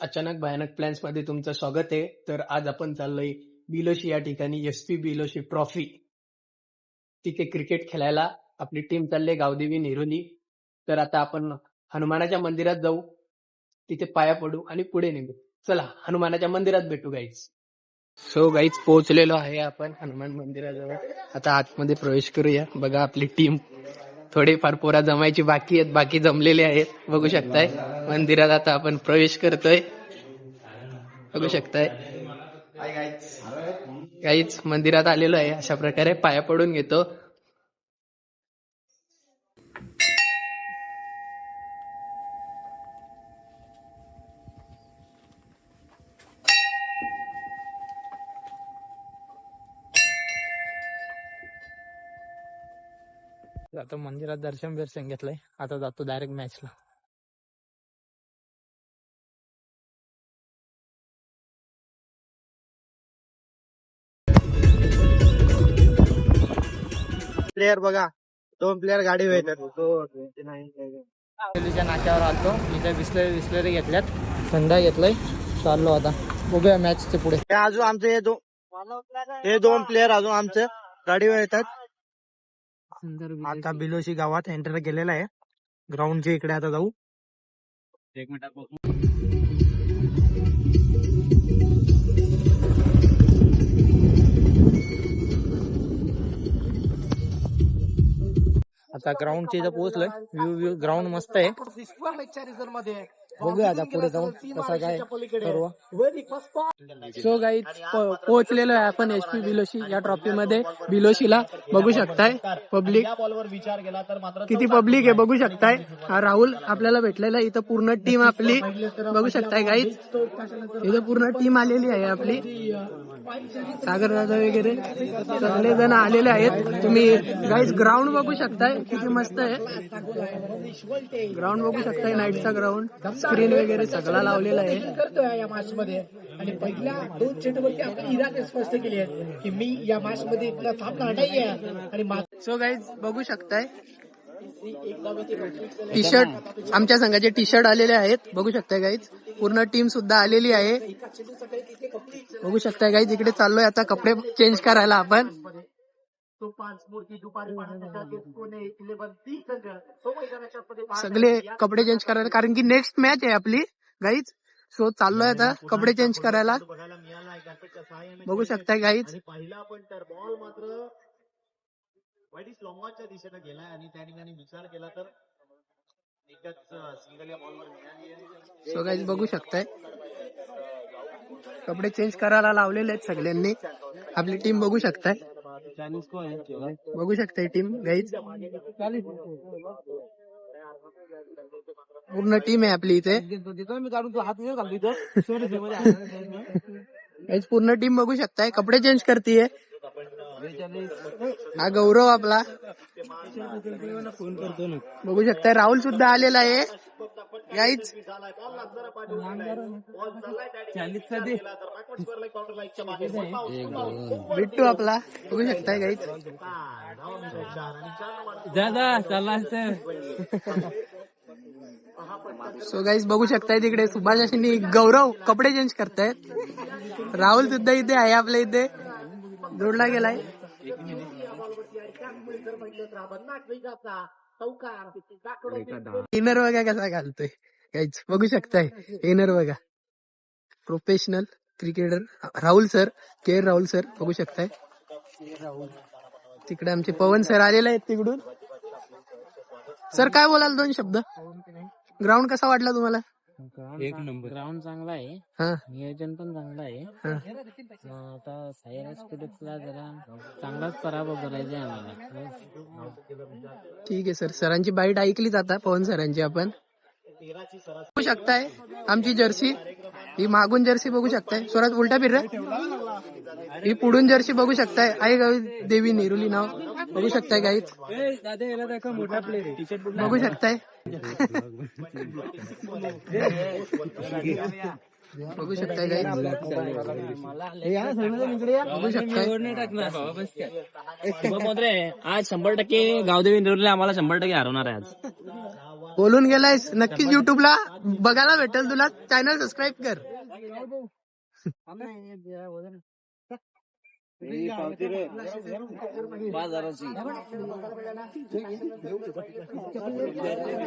अचानक भयानक प्लॅन्स मध्ये तुमचं स्वागत आहे. तर आज आपण चाललोय बिलोशी या ठिकाणी SP बिलोशी ट्रॉफी तिथे क्रिकेट खेळायला. आपली टीम चालली गावदेवी नेरुली. तर आता आपण हनुमानाच्या मंदिरात जाऊ, तिथे पाया पडू आणि पुढे निघू. चला हनुमानाच्या मंदिरात भेटू गाईज. सो गाईज पोहोचलेलो आहे आपण हनुमान मंदिराजवळ. आता आतमध्ये प्रवेश करूया. बघा आपली टीम थोडेफार पोरा जमायची बाकी आहेत, बाकी जमलेले आहेत. बघू शकताय मंदिरात आता आपण प्रवेश करतोय. बघू शकताय काहीच मंदिरात आलेलो आहे. अशा प्रकारे पाया पडून घेतो. आता मंदिरात दर्शन घेतलंय. आता जातो डायरेक्ट मॅचला. प्लेयर बघा, 2 प्लेयर गाडी येतात. नाक्यावर आलतो. इथे बिस्लरी घेतल्यात, थंडा घेतलाय. चाललो आता बघूया मॅचचे पुढे. अजून आमचे हे 2 प्लेयर अजून आमचे गाडीवर येतात. आता बिलोशी गावात एंटर केलेला आहे. ग्राउंडच्या इकडे आता जाऊ. 1 मिनिट. आता ग्राउंडच्या इथं पोहोचलोय. व्ह्यू ग्राउंड मस्त आहे. बघूया आता पुढे जाऊन कसा काय सर्व. सो गाईज पोहोचलेलो आहे आपण SP बिलोशी या ट्रॉफी मध्ये. बिलोशीला बघू शकताय पब्लिक किती पब्लिक आहे बघू शकताय. हा राहुल आपल्याला भेटलेला आहे. इथं पूर्ण टीम आपली बघू शकताय गाईज. इथं पूर्ण टीम आलेली आहे आपली. सागर दादा वगैरे सगळे जण आलेले आहेत. तुम्ही गाईज ग्राउंड बघू शकताय किती मस्त आहे. ग्राउंड बघू शकताय. नाईटचा ग्राउंड, स्क्रीन वगैरे सगळा लावलेला आहे. करतोय या मॅच मध्ये. आणि पहिल्या 2 चेंडूवरती आपण इराने स्पष्ट केली आहे की मी या मॅच मध्ये थांबणार नाहीये. आणि सो गाईज बघू शकताय टी शर्ट, आमच्या संघाचे टी शर्ट आलेले आहेत. बघू शकताय गाईज. पूर्ण टीम सुद्धा आलेली आहे. बघू शकताय गाईज. इकडे चाललोय आता कपडे चेंज करायला आपण. सगळे कपडे चेंज करायला, कारण की नेक्स्ट मॅच आहे आपली गाईज. सो चाललोय आता कपडे चेंज करायला. बघू शकताय गाईज. पहिला पण तर बॉल मात्र वाईट लॉंगॉनच्या दिशेने गेलाय आणि त्या ठिकाणी विचार केला तर एकच सिंगल या बॉलवर मिळाली. सो गाईज बघू शकताय कपडे चेंज करायला लावलेले आहेत सगळ्यांनी. आपली टीम बघू शकताय. बघू शकताय टीम गाईज. पूर्ण टीम आहे आपली इथे. पूर्ण टीम बघू शकताय कपडे चेंज करतीये. हा गौरव आपला. बघू शकताय राहुल सुद्धा आलेला आहे गाईज. बिट्टू आपला बघू शकताय गाईज. सो गाईज बघू शकताय तिकडे सुभाष आणि गौरव कपडे चेंज करतायत. राहुल सुद्धा इथे आहे आपल्या इथे, जोडला गेलाय. इनर बघा कसा घालतोय गाईज. बघू शकताय इनर बघा. प्रोफेशनल क्रिकेटर राहुल सर, के राहुल सर बघू शकताय. तिकडे आमचे पवन सर आलेले आहेत तिकडून. सर काय बोलाल 2 शब्द. ग्राउंड कसा वाटला तुम्हाला. 1 नंबर. ग्राउंड चांगला आहे, नियोजन पण चांगलं आहे. आता सायरस फिलिप्सला जरा चांगलाच पराभव करायचा आहे आम्हाला. ठीक आहे सर. सरांची बाईट ऐकलीच आता पवन सरांची आपण. बघू शकताय आमची जर्सी. ही मागून जर्सी बघू शकताय. स्वराज उलटा फिर रे. ही पुढून जर्सी बघू शकताय. आई देवी नेरुली नाव बघू शकताय गाईच. बघू शकताय. बघू शकताय गाईच. बघू शकताय. आज 100% गावदेवी नेरुली आम्हाला 100% हरवणार आहे आज. बोलून गेलायस, नक्कीच युट्यूबला बघायला भेटेल तुला. चॅनल सबस्क्राईब कर.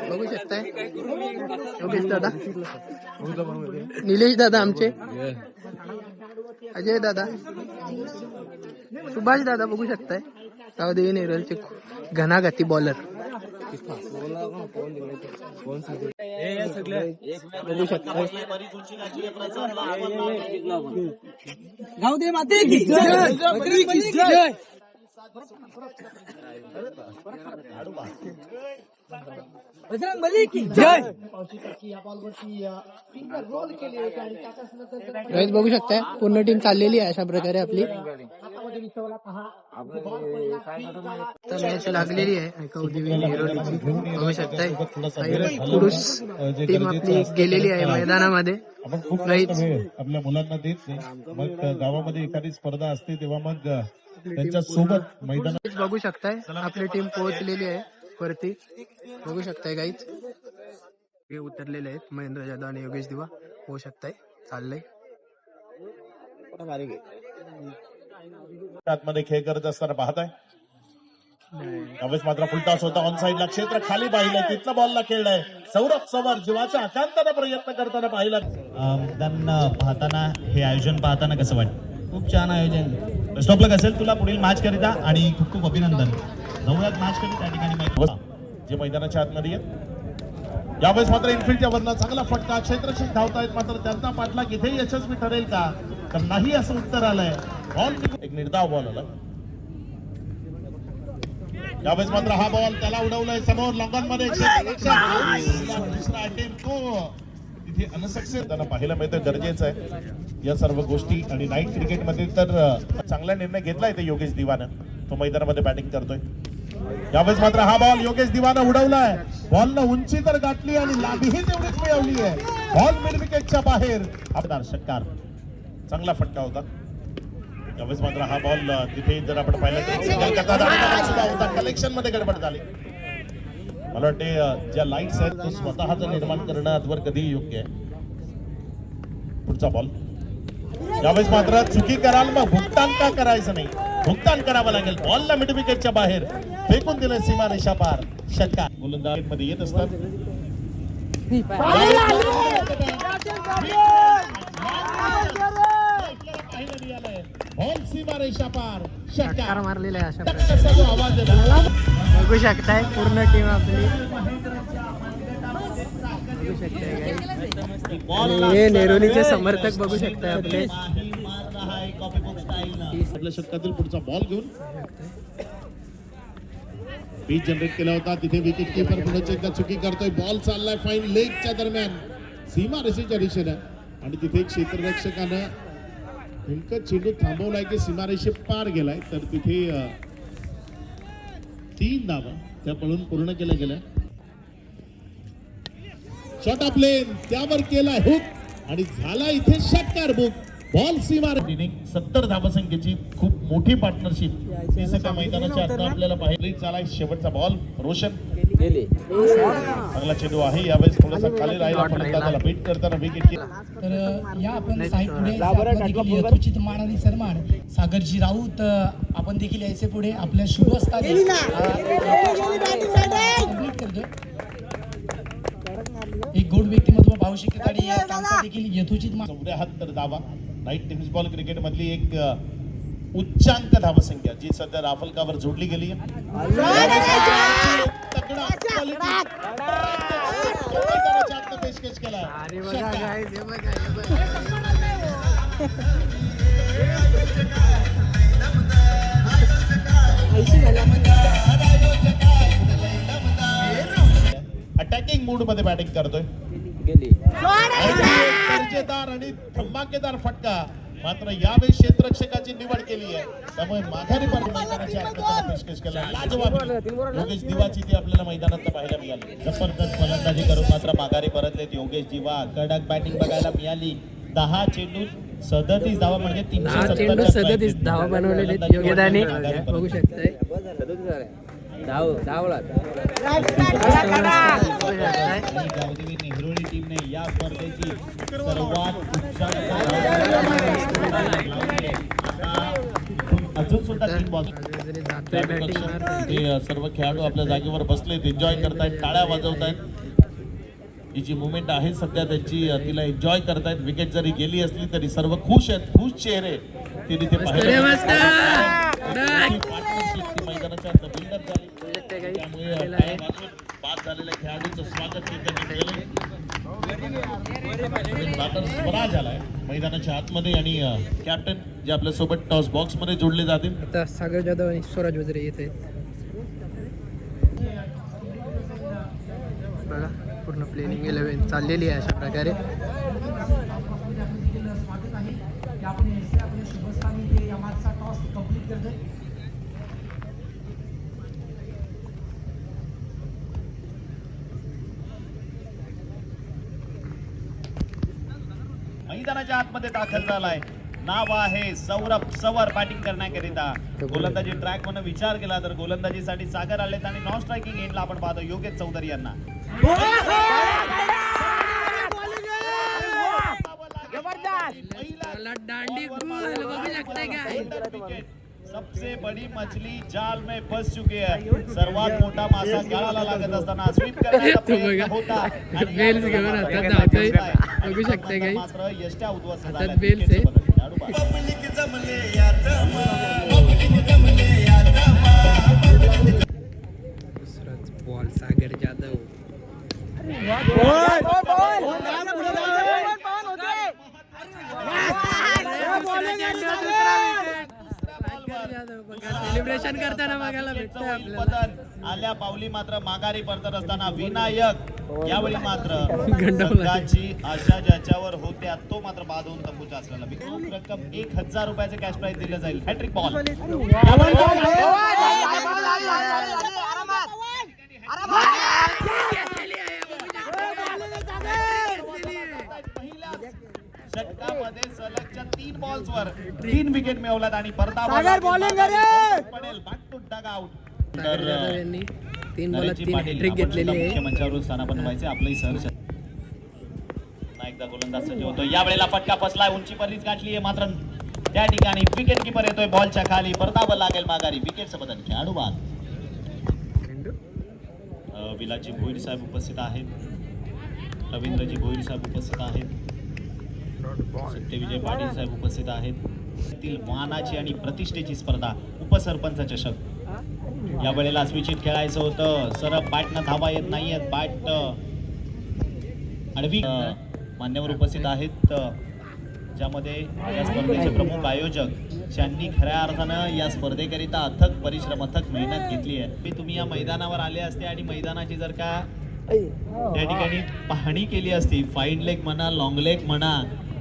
बघू शकताय योगेश दादा, निलेश दादा आमचे, अजय दादा, सुभाष दादा बघू शकताय. गावदेवी नेरळचे घणाघाती बॉलर बघू शकताय. गावदेवी माते की जय. बजरंग बली की जय. गाईज बघू शकताय पूर्ण टीम चाललेली आहे अशा प्रकारे आपली. मॅच लागलेली आहे गावदेवी नेरोलीची. बघू शकताय पुरुष टीम आपली गेलेली आहे मैदानामध्ये. आपण खूप आपल्या मुलांना देत नाही. मग गावामध्ये एखादी स्पर्धा असते तेव्हा मग त्यांच्या सोबत मैदानात बघू शकताय आपली टीम पोहोचलेली आहे वरती. बघू शकताय गाईज हे उतरलेले आहेत महेंद्र जाधव आणि योगेश दिवा. होऊ शकताय चाललंय आतमध्ये खेळ करत असताना पाहताय. यावेळेस मात्र फुलटॉस होता ऑन साईडला, क्षेत्र खाली पाहिलंय, तिथला बॉलला खेळलाय सौरभ समर. जीवाच्या आकांताने प्रयत्न करताना पाहिला. पाहताना हे आयोजन पाहताना कसं वाटतं? खूप छान आयोजन. बेस्ट ऑफ लक असेल तुला पुढील मॅच करिता आणि खूप खूप अभिनंदन. जाऊयात मॅच करी त्या ठिकाणी जे मैदानाच्या आतमध्ये आहेत. यावेळेस मात्र इनफिल्डच्या वरनं चांगला फटका, क्षेत्रक्षक धावतायत मात्र त्यांचा पाठलाग इथे यशस्वी ठरेल का तर नाही असं उत्तर आलंय. बॉल एक निर्धाव बॉल आला. यावेळेस मात्र हा बॉल त्याला उडवलाय समोर लॉंगॉन मध्ये. दुसरा अटेम्प्ट तो तिथे अनसक्सेस त्यांना पाहायला मिळतं. गरजेचं आहे या सर्व गोष्टी. आणि नाईट क्रिकेटमध्ये तर चांगला निर्णय घेतलाय ते योगेश दिवानं. तो मैदानामध्ये बॅटिंग करतोय. यावेळेस मात्र हा बॉल योगेश दिवानं उडवलाय. बॉलनं उंची तर गाठली आणि लाभीही तेवढीच मिळवली आहे. बॉल मिड विकेटच्या बाहेर. आपला षटकार चांगला फटका होता. यावेळेस मात्र हा बॉल तिथे जर आपण पाहिलं तर सुद्धा होता. कलेक्शन मध्ये गडबड झाली. मला वाटते ज्या लाईट्स आहेत तो स्वतःच निर्माण करणं आजवर कधीही योग्य आहे. पुढचा बॉल. यावेळेस मात्र चुकी कराल मग भुगतान का करायचं नाही, भुगतान करावं लागेल. बॉलला मिड विकेटच्या बाहेर फेकून दिलं सीमा रेषा पार. षटकार गोलंदाज मध्ये येत असतात. बॉल सीमा रेषा पार. षटकार मारलेला आहे अशा प्रकारे जो आवाज आहे बघू शकताय पूर्ण टीम आपली. बघू शकताय हे नेरोलीचे समर्थक बघू शकताय आपले. आपल्या षटकातील पुढचा बॉल घेऊन पिच जनरेट केला होता. तिथे विकेट किपर पुढे एकदा चुकी करतोय. बॉल चाललाय फाईन लेगच्या दरम्यान सीमा रेषेच्या दिशेनं आणि तिथे क्षेत्ररक्षकानं नेमकं चेंडू थांबवलाय की सीमा रेषे पार गेलाय. तर तिथे 3 धावा त्या पळून पूर्ण केल्या गेल्या. शॉट ऑफ लेन त्यावर केलाय हुक आणि झाला इथे षटकार बुक. बॉल सीमा 70 धावसंख्येची खूप मोठी पार्टनरशिप त्या मैदानाच्या आता आपल्याला पाहिजे. चालाय शेवटचा बॉल. रोशन चांगला चेंडू आहे. यावेळेस थोडासा खाली राहिला फलंदाजाला बीट करताना विकेट. तर या आपण साईड पुढे यथोचित मान आणि सन्मान सागरजी राऊत आपण देखील यायचे पुढे आपल्या शुभ असताना एक गोड व्यक्तिमत्व पाहू शकतात आणि त्यांचा देखील यथोचित मान. 74 धावा. नाईट टेनिस बॉल क्रिकेट मधली एक उच्चांक धावसंख्या जी सध्या राफलकावर जोडली गेली आहे. पेशकश केला. अटॅकिंग मूड मध्ये बॅटिंग करतोय. दर्जेदार आणि धमाकेदार फटका. मात्र यावेळी क्षेत्ररक्षकाची निवड केली आहे त्यामुळे माघारी पेशकश केला. लाजवाब योगेश दिवाची ती आपल्याला मैदानात पाहायला मिळाली. जबरदस्त फलंदाजी करून मात्र माघारी परतलेत योगेश दिवा. कडक बॅटिंग बघायला मिळाली. 10 चेंडू 37 धावा म्हणजे 337 धावा बनवलेले योगेदाने बघू शकताय. आणि गावदेवी नेहरोळी टीमने या स्पर्धेची सर्वात अजून सुद्धा तीन बॉल ते सर्व खेळाडू आपल्या जागेवर बसलेत, एन्जॉय करतायत, टाळ्या वाजवतायत. ही जी मुवमेंट आहे सध्या त्यांची तिला एन्जॉय करतायत. विकेट जरी गेली असली तरी सर्व खुश आहेत, खुश चेहरे तिने ते मैदानाच्या बिल्डअप झाली. त्यामुळे बाद झालेल्या खेळाडूंचं स्वागत स्वराज आलाय मैदानाच्या आतमध्ये आणि कॅप्टन जे आपल्या सोबत टॉस बॉक्स मध्ये जोडले जातील. आता सागर जाधव आणि स्वराज वगैरे येत आहेत. बघा पूर्ण प्लेनिंग 11 चाललेली आहे अशा प्रकारे. मैदानाच्या आतमध्ये दाखल झालाय. नाव आहे सौरभ सवर बॅटिंग करण्याकरिता. गोलंदाजी ट्रॅक म्हणून विचार केला तर गोलंदाजीसाठी सागर आलेत आणि नॉन स्ट्रायकिंग एंडला आपण पाहतो योगेश चौधरी यांना. सबसे बड़ी मछली जाल में फंस चुकी है. सर्वात मोठा मासा गाळाला लागत असताना स्वीप करण्याचा प्रयत्न होता बघू शकता काही मात्र यष्ट्या उद्ध्वस्त हातात झाल्या. बेल्स आहे. दुसराच बॉल सागर जाधव. सेलिब्रेशन करताना बघायला भेटतंय आपल्याला. आल्या पावली मात्र माघारी परतत असताना विनायक यावेळी मात्र संघाची आशा ज्याच्यावर होत्या तो मात्र बाधून तंबूचा असलेला रोख रक्कम 1000 रुपयाचे कॅश प्राइज दिले जाईल. हॅट्रिक बॉल षटकामध्ये सलगच्या 3 बॉल्सवर 3 विकेट मिळवल्यात आणि परता पडेल back to Doug out. Sagar Jadhav यांनी 3 बॉलात 3 हॅट्रिक घेतलेली आहे. मंचावरून स्थानापन्न व्हायचे आपलंही सहर्ष. एकदा गोलंदाज सज्ज होतो. यावेळेला फटका फसलाय, उंची पर्रीच गाठली आहे मात्र त्या ठिकाणी विकेट किपर येतोय बॉलच्या खाली. परतावं लागेल माघारी. विकेटचं बदल खेळाडू बाद. विलाजी भोईर साहेब उपस्थित आहेत, रवींद्रजी भोईर साहेब उपस्थित आहेत, सत्यविजय पाटील साहेब उपस्थित आहेत. मानाची आणि प्रतिष्ठेची स्पर्धा उपसरपंच चषक. या वेळेला स्विचिट खेळायचं होतं. सरळ बॅटनं धावा येत नाहीयेत. बॅट आडवी. मान्यवर उपस्थित आहेत ज्यामध्ये या स्पर्धेचे प्रमुख आयोजक ज्यांनी खऱ्या अर्थानं या स्पर्धेकरिता अथक परिश्रम अथक मेहनत घेतली आहे. तुम्ही या मैदानावर आले असते आणि मैदानाची जर का त्या ठिकाणी पाहणी केली असती, फाईन लेग म्हणा, लॉंग लेग म्हणा,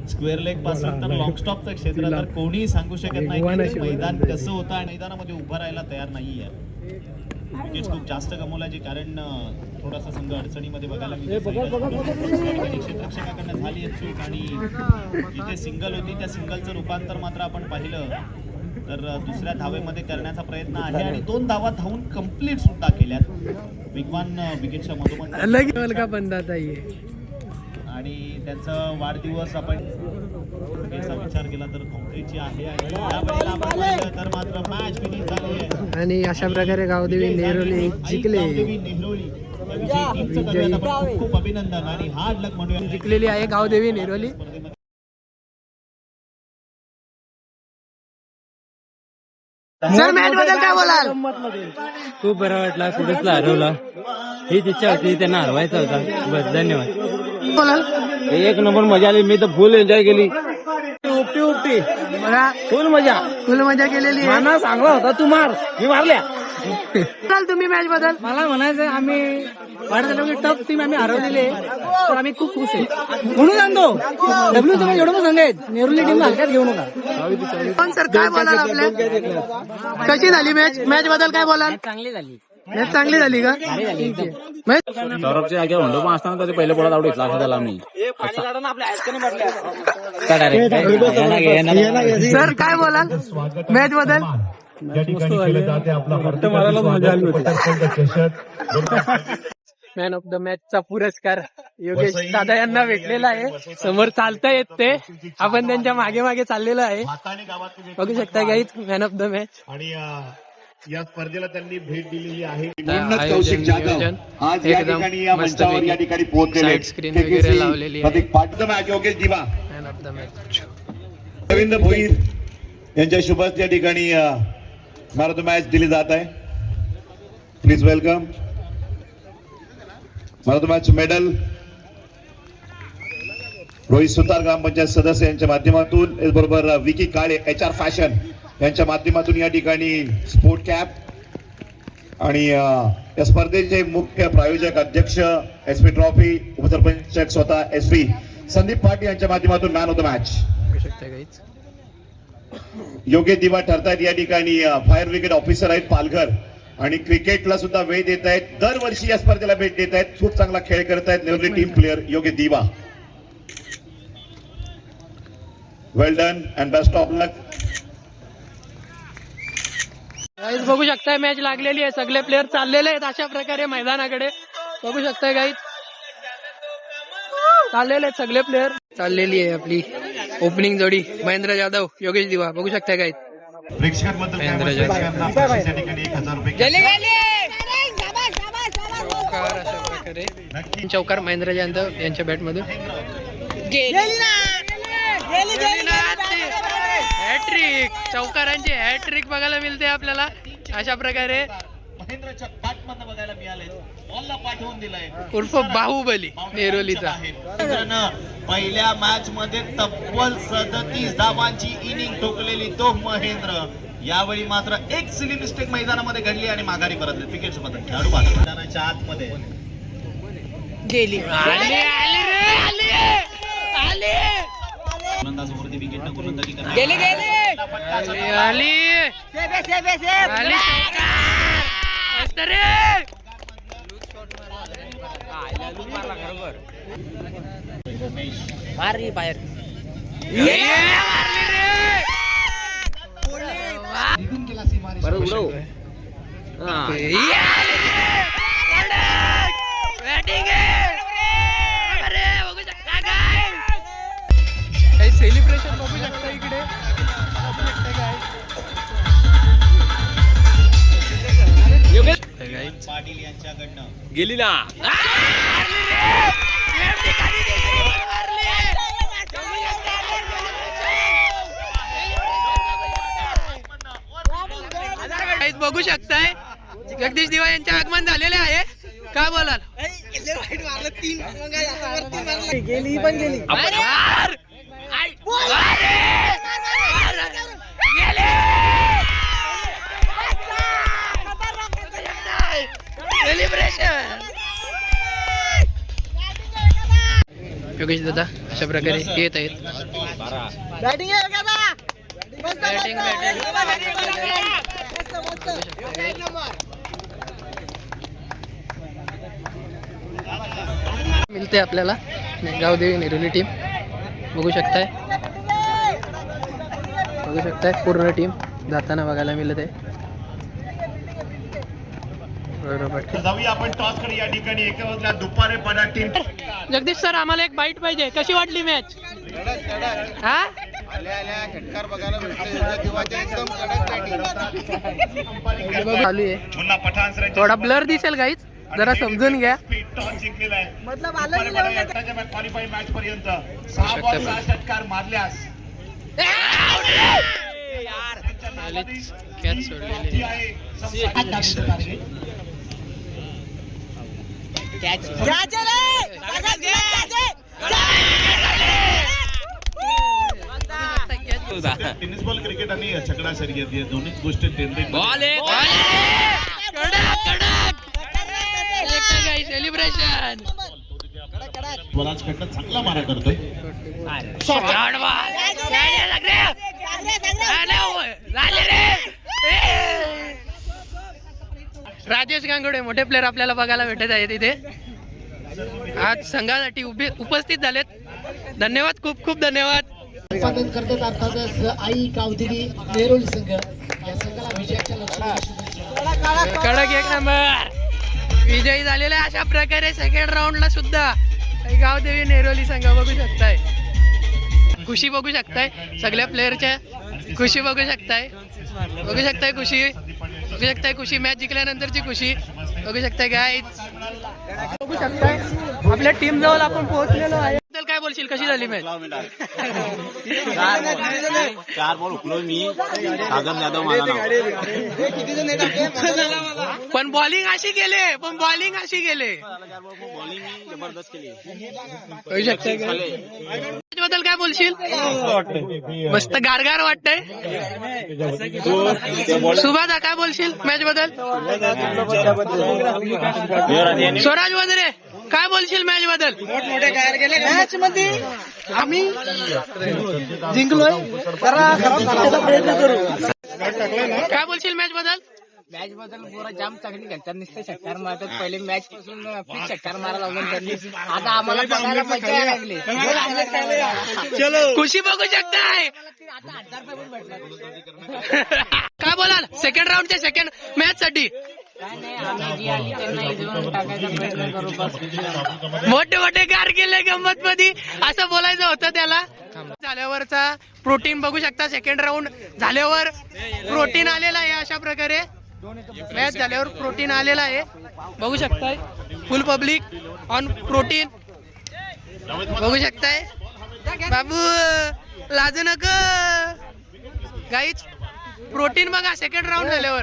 स्क्वेअर लेग पासून तर लॉंग स्टॉपचं क्षेत्र तर कोणीही सांगू शकत नाही की मैदान कसं होतं आणि मैदानामध्ये उभं राहायला तयार नाहीये. विकेट्स खूप जास्त गमवल्याचे कारण थोडासा संघ अडचणीमध्ये बघायला मिळतो. क्षेत्ररक्षकाकडनं झाली चूक आणि जिथे सिंगल होती त्या सिंगलचं रूपांतर मात्र आपण पाहिलं तर दुसऱ्या धावेमध्ये करण्याचा प्रयत्न आहे आणि 2 धावा धावून कंप्लीट सुद्धा केल्यात. वेगवान विकेटच्या मधोमध का बंदात आहे आणि त्यांचा वाढदिवस आपण याचा विचार केला तर कॉंक्रीटची आहे आणि यावेळेला आपण पाहिलं तर मात्र मॅच फिनिश झाली आहे आणि अशा प्रकारे गावदेवी नेहरोली जिंकले. गावदेवी नेहरोली खूप खूप अभिनंदन आणि हार्ड लक म्हणूया. जिंकलेली आहे गावदेवी नेहरोली. सर मॅच बद्दल काय बोलाल? खूप बरं वाटला. सुरतला हरवला, हीच इच्छा होती त्यांना हरवायचा होता. बस धन्यवाद. बोलाल? एक नंबर मजा आली. मी तर फुल एन्जॉय केली. उपटी उपटी बघा फुल मजा केलेली आहे. माना चांगला होता, तू मार, मी मारल्या. चाल तुम्ही मॅच बद्दल मला म्हणायचं आम्ही टफ टीम आम्ही हरवलेली आहे तर आम्ही खूप खुश आहे म्हणून सांगतो. डब्ल्यू चे एवढं पण सांगायत नेहरुली टीम हलक्यात घेऊ नका. पण सर काय बोलाल आपल्या कशी झाली मॅच? मॅच बद्दल काय बोलाल? चांगली झाली. मॅच चांगली झाली का? सौरभच्या जागेवर होंडो पण असताना त्याचे पहिले बोलात आउट घेतला त्याला मी. सर काय बोलाल मॅच बद्दल? या ठिकाणी केलं जाते आपला मॅन ऑफ द मॅचचा पुरस्कार योगेश दादा यांना भेटलेला आहे. समोर चालता येत ते, आपण त्यांच्या मागे मागे चाललेलो आहे. बघू शकता guys man of the match. आणि या स्पर्धेला त्यांनी भेट दिलेली आहे. कौशिक जाधव आज या ठिकाणी या मंचावर या ठिकाणी पोहोचलेले, स्क्रीन वगैरे लावलेली आहे. मॅच योगेश दिवा, man of the match Ravindra Bhoir यांच्या शुभ या ठिकाणी मॅन ऑफ द मॅच दिली जात आहे. Please welcome. Man of the match medal Rohit Sutar grampanchayat सदस्य यांच्या माध्यमातून, याचबरोबर विकी काळे HR फॅशन यांच्या माध्यमातून या ठिकाणी स्पोर्ट कॅप आणि या स्पर्धेचे मुख्य प्रायोजक अध्यक्ष SP ट्रॉफी, उपसरपंच स्वतः SP संदीप पाटील यांच्या माध्यमातून मॅन ऑफ द मॅच बघू शकता गाईज. योग्य दिवा ठरतायत. या ठिकाणी फायर ब्रिगेड ऑफिसर आहेत पालघर आणि क्रिकेटला सुद्धा वेळ देत आहेत. दरवर्षी या स्पर्धेला भेट देत आहेत. खूप चांगला खेळ करत आहेत निवडले टीम प्लेअर योग्य दिवा. Well done and best of luck. Guys बघू शकताय मॅच लागलेली आहे. सगळे प्लेअर चाललेले आहेत अशा प्रकारे मैदानाकडे. बघू शकताय गाईज चाललेले आहेत सगळे प्लेअर. चाललेली आहे आपली ओपनिंग जोडी महेंद्र जाधव योगेश दिवा. बघू शकताय गाईज प्रेक्षकांबद्दल काय मत आहे? प्रेक्षकांना बक्षीस या ठिकाणी 1000 रुपये चौकार अशा प्रकारे चौकार महेंद्र जाधव यांच्या बॅट मधून. हॅट्रिक, चौकारांची हॅट्रिक बघायला मिळते आपल्याला अशा प्रकारे. महेंद्रच्या बॅटमधनं बघायला मिळालंय. बॉलला पाठवून दिलाय उर्फ बाहुबली नेरोलीचा. महेंद्रनं पहिल्या मॅच मध्ये तब्बल 37 धावांची इनिंग ठोकलेली तो महेंद्र. यावेळी मात्र एक सिली मिस्टेक मैदानामध्ये घडली आणि माघारी परतले. क्रिकेट सोबत खेळाडू मैदानाच्या आतमध्ये गेली. गोलंदाजावरती विकेटनं गोलंदाजी करणार. काही सेलिब्रेशन बघू शकता इकडे. पाटील यांच्याकडनं गेली ना. बघू शकताय जगदीश दिवा यांचे आगमन झालेले आहे. काय बोलाल? गेली पण गेली. सेलिब्रेशन. योगेश दादा अशा प्रकारे येत आहेत. बॅटिंग मिळते आपल्याला गावदेवी नेरोली टीम. बघू शकताय पूर्ण टीम जाताना बघायला मिळत आहे. जाऊया आपण टॉस कडे. या ठिकाणी एका दुपारी पडा टीम. जगदीश सर आम्हाला एक बाईट पाहिजे. कशी वाटली मॅच? हा चालू आहे. मुन्ना पठाण सर थोडा ब्लर दिसेल गाईच, जरा समजून घ्या. टॉस जिंकलेला आहे. क्वालिफाय मॅच पर्यंत 6 बॉल 6 षटकार मारल्यास कॅच सोडलेली टेनिस बॉल क्रिकेट आणि छकडा शर्यत या दोन्ही गोष्टी सेलिब्रेशन. स्वराजकडनं चांगला मारा करतोय. राजेश गांगुडे मोठे प्लेअर आपल्याला बघायला भेटत आहेत इथे. आज संघासाठी उपस्थित झालेत. धन्यवाद, खूप खूप धन्यवाद. संपादन करतात अर्थातच आई गावदेवी नेरोली संघ या संघाला विजयाच्या लक्ष्यात कडक एक नंबर विजयी झालेला आहे. अशा प्रकारे सेकंड राऊंडला सुद्धा गावदेवी नेरोली संघ बघू शकताय. खुशी बघू शकताय सगळ्या प्लेअरच्या खुशी बघू शकताय खुशी मॅच जिंकल्यानंतरची खुशी बघू शकताय गाईज बघू शकताय. आपल्या टीम जवळ आपण पोहोचलेलो आहे. काय बोलशील कशी झाली मॅच? 4 बॉल उकलो मी सागर जाधव माझं नाव. पण बॉलिंग अशी गेले बॉलिंग जबरदस्त केली. बघू शकताय बद्दल काय बोलशील? मस्त गारगार वाटतंय. सुभादा काय बोलशील मॅच बद्दल? स्वराज वगैरे काय बोलशील मॅच बद्दल? मोठमोठे गायर गेले मॅच मध्ये आम्ही जिंकलोय. प्रयत्न करू. काय बोलशील मॅच बद्दल? मॅच बद्दल पुरा जाम चांगली घंटा नुसते षटकार मारतात. पहिले मॅच पासून फिक्स षटकार मारायला लागून त्यांनी. आता आम्हाला बघायला मजा यायला लागली. खुशी बघू शकताय. काय बोलाल सेकंड राऊंडच्या सेकंड मॅच साठी? मोठे गार गेले गंमत मध्ये असं बोलायचं होतं त्याला. झाल्यावरचा प्रोटीन बघू शकता. सेकंड राऊंड झाल्यावर प्रोटीन आलेला आहे. अशा प्रकारे मॅच झाल्यावर प्रोटीन आलेला आहे बघू शकताय. फुल पब्लिक ऑन प्रोटीन बघू शकताय. बाबू लाजू नको गाईच. प्रोटीन बघा सेकंड राऊंड झाल्यावर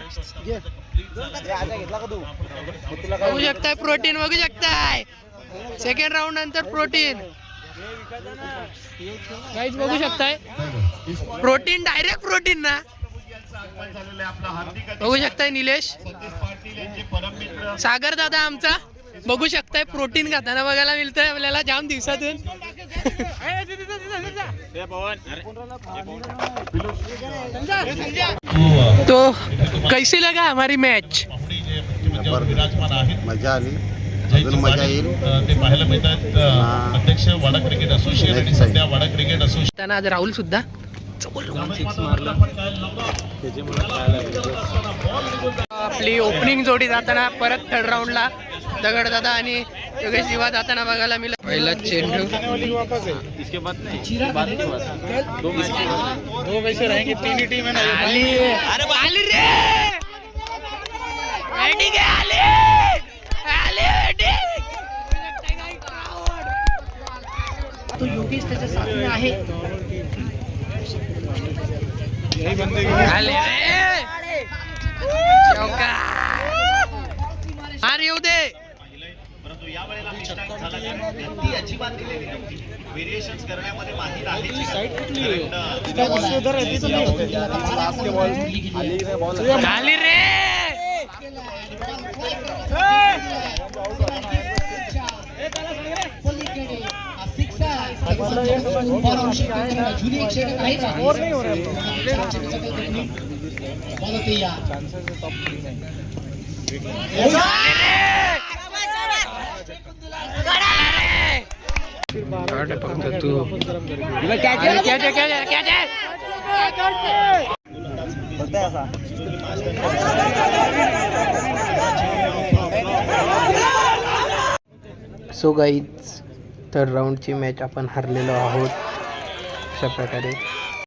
बघू शकताय. प्रोटीन बघू शकताय सेकंड राऊंड नंतर प्रोटीन गाईच बघू शकताय. प्रोटीन डायरेक्ट प्रोटीन ना बघू शकताय. निलेश सागर दादा आमचा बघू शकताय प्रोटीन खाताना बघायला मिळतंय आपल्याला जाम दिवसातून. तो कैसी लगा हमारी मॅच? मजा आली. अजून मजा येईल. ते पाहायला मिळतात. अध्यक्ष वाडा क्रिकेट असोसिएशन आणि सध्या वाडा क्रिकेट असोसिएशन आज राहुल सुद्धा आपली ओपनिंग जोडी जाताना परत थर्ड राऊंडला दगडदादा आणि योगेश जीवा जाताना बघायला मिळाला. पहिला चेंडू आली रे तो योगेश त्याच्या साथीने आहे. हार येऊ दे. परंतु या वेळेला व्यक्ती अजिबात दिलेली नाही. व्हेरिएशन्स करण्यामध्ये माहिर आहे. झाली रे. सो गाईज थर्ड राऊंडची मॅच आपण हरलेलो आहोत अशा प्रकारे.